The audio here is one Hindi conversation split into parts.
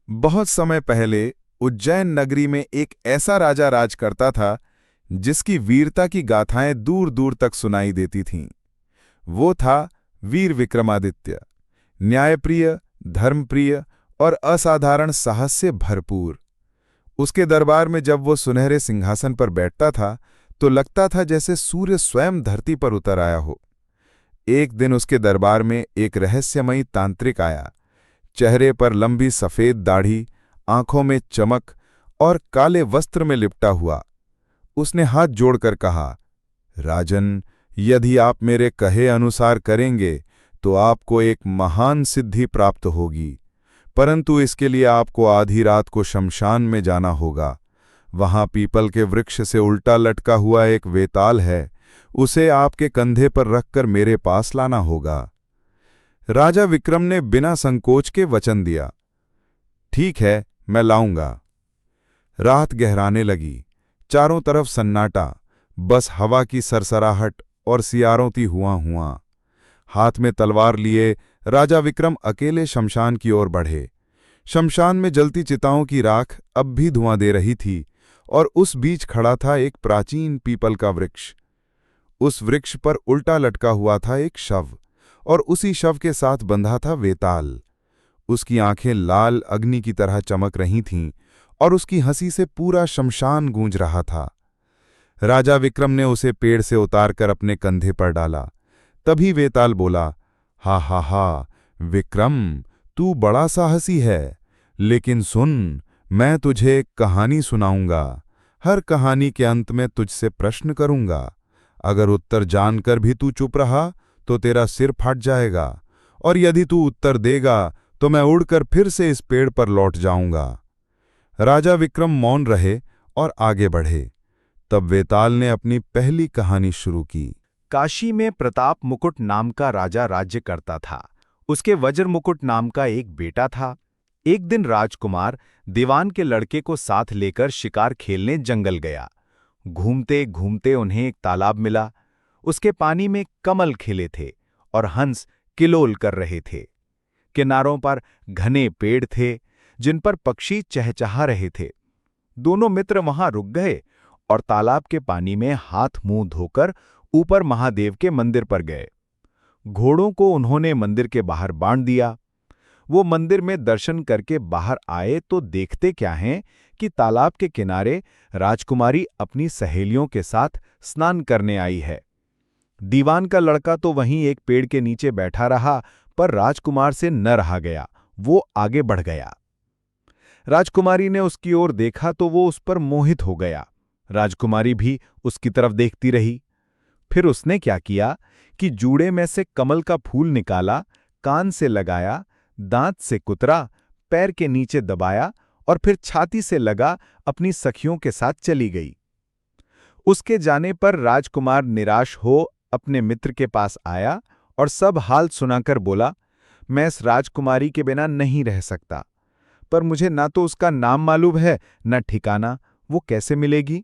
बहुत समय पहले उज्जैन नगरी में एक ऐसा राजा राज करता था जिसकी वीरता की गाथाएं दूर दूर तक सुनाई देती थीं। वो था वीर विक्रमादित्य। न्यायप्रिय, धर्मप्रिय और असाधारण साहस से भरपूर। उसके दरबार में जब वो सुनहरे सिंहासन पर बैठता था तो लगता था जैसे सूर्य स्वयं धरती पर उतर आया हो। एक दिन उसके दरबार में एक रहस्यमयी तांत्रिक आया। चेहरे पर लंबी सफेद दाढ़ी, आंखों में चमक और काले वस्त्र में लिपटा हुआ। उसने हाथ जोड़कर कहा, राजन, यदि आप मेरे कहे अनुसार करेंगे तो आपको एक महान सिद्धि प्राप्त होगी, परंतु इसके लिए आपको आधी रात को शमशान में जाना होगा। वहां पीपल के वृक्ष से उल्टा लटका हुआ एक वेताल है, उसे आपके कंधे पर रखकर मेरे पास लाना होगा। राजा विक्रम ने बिना संकोच के वचन दिया, ठीक है, मैं लाऊंगा। रात गहराने लगी। चारों तरफ सन्नाटा, बस हवा की सरसराहट और सियारों हुआ। हाथ में तलवार लिए राजा विक्रम अकेले शमशान की ओर बढ़े। शमशान में जलती चिताओं की राख अब भी धुआं दे रही थी और उस बीच खड़ा था एक प्राचीन पीपल का वृक्ष। उस वृक्ष पर उल्टा लटका हुआ था एक शव और उसी शव के साथ बंधा था वेताल। उसकी आंखें लाल अग्नि की तरह चमक रही थीं और उसकी हंसी से पूरा शमशान गूंज रहा था। राजा विक्रम ने उसे पेड़ से उतारकर अपने कंधे पर डाला। तभी वेताल बोला, हा हा हा, विक्रम, तू बड़ा साहसी है, लेकिन सुन, मैं तुझे एक कहानी सुनाऊंगा। हर कहानी के अंत में तुझसे प्रश्न करूंगा। अगर उत्तर जानकर भी तू चुप रहा तो तेरा सिर फट जाएगा, और यदि तू उत्तर देगा तो मैं उड़कर फिर से इस पेड़ पर लौट जाऊंगा। राजा विक्रम मौन रहे और आगे बढ़े। तब वेताल ने अपनी पहली कहानी शुरू की। काशी में प्रताप मुकुट नाम का राजा राज्य करता था। उसके वज्र मुकुट नाम का एक बेटा था। एक दिन राजकुमार दीवान के लड़के को साथ लेकर शिकार खेलने जंगल गया। घूमते घूमते उन्हें एक तालाब मिला। उसके पानी में कमल खिले थे और हंस किलोल कर रहे थे। किनारों पर घने पेड़ थे जिन पर पक्षी चहचहा रहे थे। दोनों मित्र वहां रुक गए और तालाब के पानी में हाथ मुंह धोकर ऊपर महादेव के मंदिर पर गए। घोड़ों को उन्होंने मंदिर के बाहर बांध दिया। वो मंदिर में दर्शन करके बाहर आए तो देखते क्या हैं कि तालाब के किनारे राजकुमारी अपनी सहेलियों के साथ स्नान करने आई है। दीवान का लड़का तो वहीं एक पेड़ के नीचे बैठा रहा, पर राजकुमार से न रहा गया। वो आगे बढ़ गया। राजकुमारी ने उसकी ओर देखा तो वो उस पर मोहित हो गया। राजकुमारी भी उसकी तरफ देखती रही। फिर उसने क्या किया कि जूड़े में से कमल का फूल निकाला, कान से लगाया, दांत से कुतरा, पैर के नीचे दबाया और फिर छाती से लगा अपनी सखियों के साथ चली गई। उसके जाने पर राजकुमार निराश हो अपने मित्र के पास आया और सब हाल सुनाकर बोला, मैं इस राजकुमारी के बिना नहीं रह सकता, पर मुझे ना तो उसका नाम मालूम है न ठिकाना, वो कैसे मिलेगी?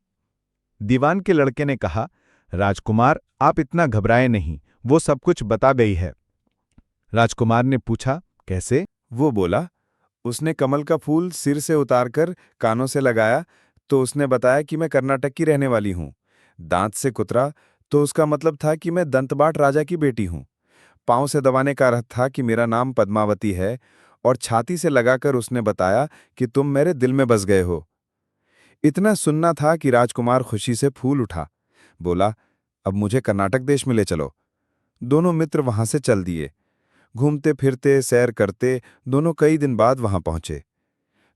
दीवान के लड़के ने कहा, राजकुमार, आप इतना घबराए नहीं, वो सब कुछ बता गई है। राजकुमार ने पूछा, कैसे? वो बोला, उसने कमल का फूल सिर से उतारकर कानों से लगाया तो उसने बताया कि मैं कर्नाटक की रहने वाली हूँ। दांत से कुतरा तो उसका मतलब था कि मैं दंतबाट राजा की बेटी हूँ। पांव से दबाने का अर्थ था कि मेरा नाम पद्मावती है, और छाती से लगाकर उसने बताया कि तुम मेरे दिल में बस गए हो। इतना सुनना था कि राजकुमार खुशी से फूल उठा। बोला, अब मुझे कर्नाटक देश में ले चलो। दोनों मित्र वहां से चल दिए। घूमते फिरते सैर करते दोनों कई दिन बाद वहां पहुंचे।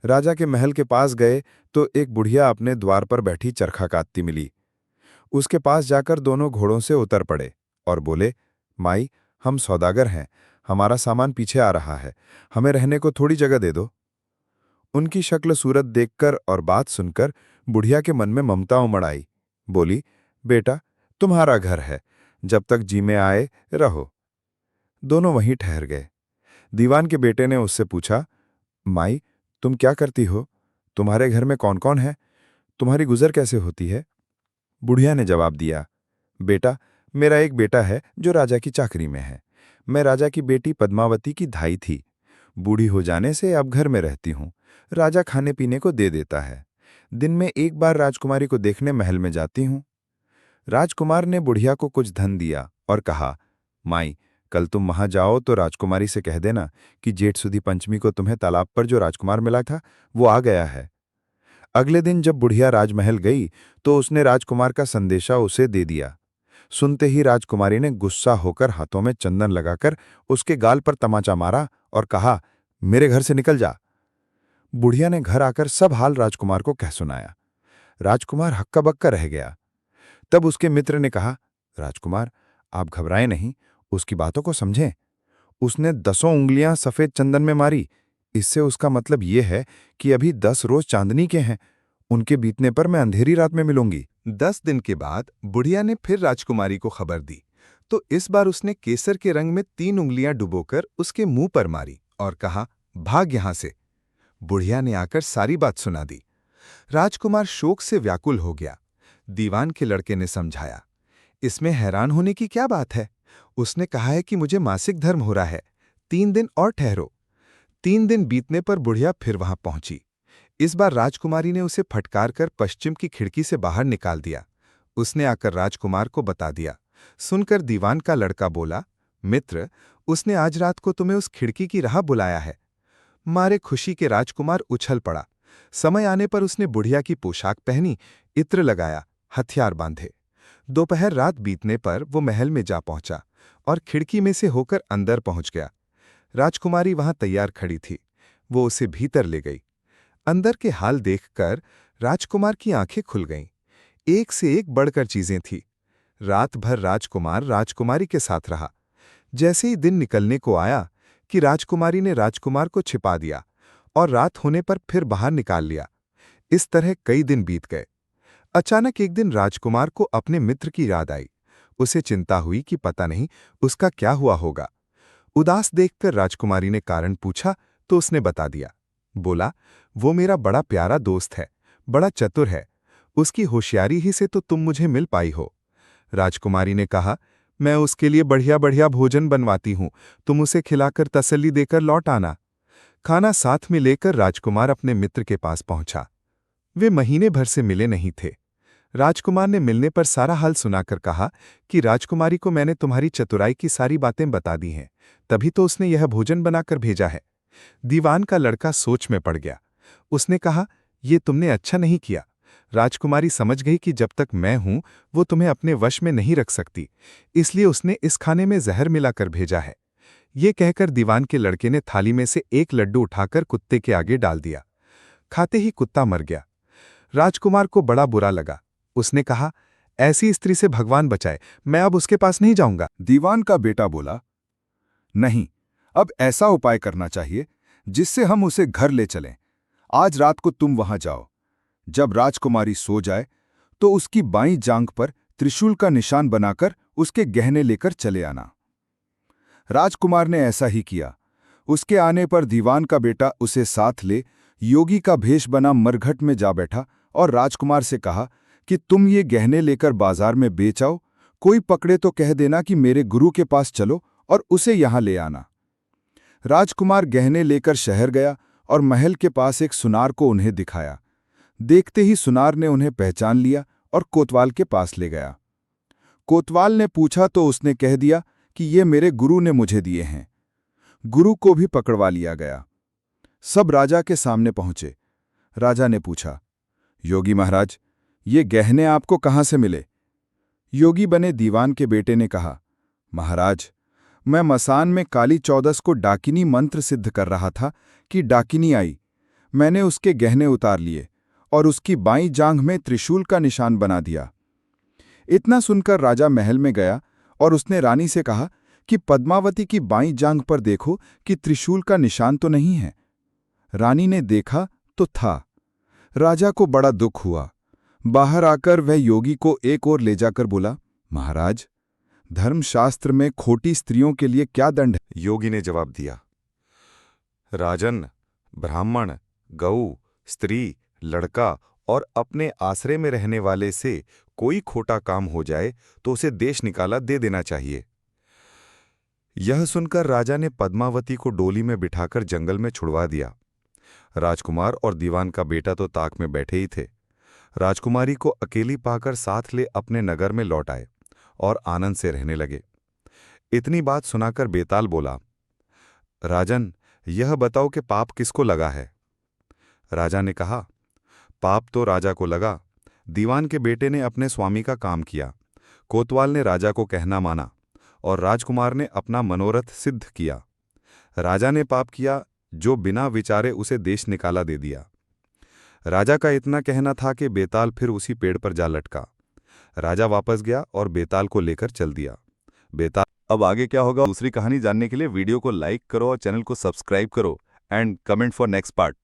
राजा के महल के पास गए तो एक बुढ़िया अपने द्वार पर बैठी चरखा काटती मिली। उसके पास जाकर दोनों घोड़ों से उतर पड़े और बोले, माई, हम सौदागर हैं, हमारा सामान पीछे आ रहा है, हमें रहने को थोड़ी जगह दे दो। उनकी शक्ल सूरत देखकर और बात सुनकर बुढ़िया के मन में ममता उमड़ आई। बोली, बेटा, तुम्हारा घर है, जब तक जी में आए रहो। दोनों वहीं ठहर गए। दीवान के बेटे ने उससे पूछा, माई, तुम क्या करती हो? तुम्हारे घर में कौन कौन है? तुम्हारी गुजर कैसे होती है? बुढ़िया ने जवाब दिया, बेटा, मेरा एक बेटा है जो राजा की चाकरी में है। मैं राजा की बेटी पद्मावती की धाई थी। बूढ़ी हो जाने से अब घर में रहती हूँ। राजा खाने पीने को दे देता है। दिन में एक बार राजकुमारी को देखने महल में जाती हूँ। राजकुमार ने बुढ़िया को कुछ धन दिया और कहा, माई, कल तुम वहां जाओ तो राजकुमारी से कह देना कि जेठ सुदी पंचमी को तुम्हें तालाब पर जो राजकुमार मिला था वो आ गया है। अगले दिन जब बुढ़िया राजमहल गई तो उसने राजकुमार का संदेशा उसे दे दिया। सुनते ही राजकुमारी ने गुस्सा होकर हाथों में चंदन लगाकर उसके गाल पर तमाचा मारा और कहा, मेरे घर से निकल जा। बुढ़िया ने घर आकर सब हाल राजकुमार को कह सुनाया। राजकुमार हक्का बक्का रह गया। तब उसके मित्र ने कहा, राजकुमार, आप घबराएं नहीं, उसकी बातों को समझें। उसने 10 उंगलियां सफेद चंदन में मारी। इससे उसका मतलब ये है कि अभी 10 रोज चांदनी के हैं। उनके बीतने पर मैं अंधेरी रात में मिलूंगी। 10 दिन के बाद बुढ़िया ने फिर राजकुमारी को खबर दी, तो इस बार उसने केसर के रंग में 3 उंगलियां डुबोकर उसके मुंह पर मारी और कहा, भाग यहां से। बुढ़िया ने आकर सारी बात सुना दी। राजकुमार शोक से व्याकुल हो गया। दीवान के लड़के ने समझाया, इसमें हैरान होने की क्या बात है? उसने कहा है कि मुझे मासिक धर्म हो रहा है, 3 दिन और ठहरो। 3 दिन बीतने पर बुढ़िया फिर वहां पहुंची। इस बार राजकुमारी ने उसे फटकार कर पश्चिम की खिड़की से बाहर निकाल दिया। उसने आकर राजकुमार को बता दिया। सुनकर दीवान का लड़का बोला, मित्र, उसने आज रात को तुम्हें उस खिड़की की राह बुलाया है। मारे खुशी के राजकुमार उछल पड़ा। समय आने पर उसने बुढ़िया की पोशाक पहनी, इत्र लगाया, हथियार बांधे। दोपहर रात बीतने पर वो महल में जा पहुंचा और खिड़की में से होकर अंदर पहुंच गया। राजकुमारी वहां तैयार खड़ी थी। वो उसे भीतर ले गई। अंदर के हाल देखकर राजकुमार की आंखें खुल गईं। एक से एक बढ़कर चीजें थी। रात भर राजकुमार राजकुमारी के साथ रहा। जैसे ही दिन निकलने को आया कि राजकुमारी ने राजकुमार को छिपा दिया और रात होने पर फिर बाहर निकाल लिया। इस तरह कई दिन बीत गए। अचानक एक दिन राजकुमार को अपने मित्र की याद आई। उसे चिंता हुई कि पता नहीं उसका क्या हुआ होगा। उदास देखकर राजकुमारी ने कारण पूछा तो उसने बता दिया। बोला, वो मेरा बड़ा प्यारा दोस्त है, बड़ा चतुर है। उसकी होशियारी ही से तो तुम मुझे मिल पाई हो। राजकुमारी ने कहा, मैं उसके लिए बढ़िया बढ़िया भोजन बनवाती हूं, तुम उसे खिलाकर तसल्ली देकर लौट आना। खाना साथ में लेकर राजकुमार अपने मित्र के पास पहुंचा। वे महीने भर से मिले नहीं थे। राजकुमार ने मिलने पर सारा हाल सुनाकर कहा कि राजकुमारी को मैंने तुम्हारी चतुराई की सारी बातें बता दी हैं, तभी तो उसने यह भोजन बनाकर भेजा है। दीवान का लड़का सोच में पड़ गया। उसने कहा, ये तुमने अच्छा नहीं किया। राजकुमारी समझ गई कि जब तक मैं हूं वो तुम्हें अपने वश में नहीं रख सकती, इसलिए उसने इस खाने में जहर मिलाकर भेजा है। ये कहकर दीवान के लड़के ने थाली में से एक लड्डू उठाकर कुत्ते के आगे डाल दिया। खाते ही कुत्ता मर गया। राजकुमार को बड़ा बुरा लगा। उसने कहा, ऐसी स्त्री से भगवान बचाए, मैं अब उसके पास नहीं जाऊंगा। दीवान का बेटा बोला, नहीं, अब ऐसा उपाय करना चाहिए जिससे हम उसे घर ले चलें। आज रात को तुम वहां जाओ। जब राजकुमारी सो जाए तो उसकी बाईं जांघ पर त्रिशूल का निशान बनाकर उसके गहने लेकर चले आना। राजकुमार ने ऐसा ही किया। उसके आने पर दीवान का बेटा उसे साथ ले योगी का भेष बना मरघट में जा बैठा और राजकुमार से कहा कि तुम ये गहने लेकर बाजार में बेच आओ। कोई पकड़े तो कह देना कि मेरे गुरु के पास चलो और उसे यहां ले आना। राजकुमार गहने लेकर शहर गया और महल के पास एक सुनार को उन्हें दिखाया। देखते ही सुनार ने उन्हें पहचान लिया और कोतवाल के पास ले गया। कोतवाल ने पूछा तो उसने कह दिया कि ये मेरे गुरु ने मुझे दिए हैं। गुरु को भी पकड़वा लिया गया। सब राजा के सामने पहुंचे। राजा ने पूछा, योगी महाराज, ये गहने आपको कहां से मिले? योगी बने दीवान के बेटे ने कहा, महाराज, मैं मसान में काली चौदस को डाकिनी मंत्र सिद्ध कर रहा था कि डाकिनी आई। मैंने उसके गहने उतार लिए और उसकी बाईं जांघ में त्रिशूल का निशान बना दिया। इतना सुनकर राजा महल में गया और उसने रानी से कहा कि पद्मावती की बाईं जांघ पर देखो कि त्रिशूल का निशान तो नहीं है। रानी ने देखा तो था। राजा को बड़ा दुख हुआ। बाहर आकर वह योगी को एक ओर ले जाकर बोला, महाराज, धर्मशास्त्र में खोटी स्त्रियों के लिए क्या दंड है? योगी ने जवाब दिया, राजन, ब्राह्मण, गऊ, स्त्री, लड़का और अपने आश्रय में रहने वाले से कोई खोटा काम हो जाए तो उसे देश निकाला दे देना चाहिए। यह सुनकर राजा ने पद्मावती को डोली में बिठाकर जंगल में छुड़वा दिया। राजकुमार और दीवान का बेटा तो ताक में बैठे ही थे। राजकुमारी को अकेली पाकर साथ ले अपने नगर में लौट आए और आनंद से रहने लगे। इतनी बात सुनाकर बेताल बोला, राजन, यह बताओ कि पाप किसको लगा है? राजा ने कहा, पाप तो राजा को लगा। दीवान के बेटे ने अपने स्वामी का काम किया, कोतवाल ने राजा को कहना माना और राजकुमार ने अपना मनोरथ सिद्ध किया। राजा ने पाप किया जो बिना विचारे उसे देश निकाला दे दिया। राजा का इतना कहना था कि बेताल फिर उसी पेड़ पर जा लटका। राजा वापस गया और बेताल को लेकर चल दिया। बेताल अब आगे क्या होगा दूसरी कहानी जानने के लिए वीडियो को लाइक करो और चैनल को सब्सक्राइब करो and comment for next part.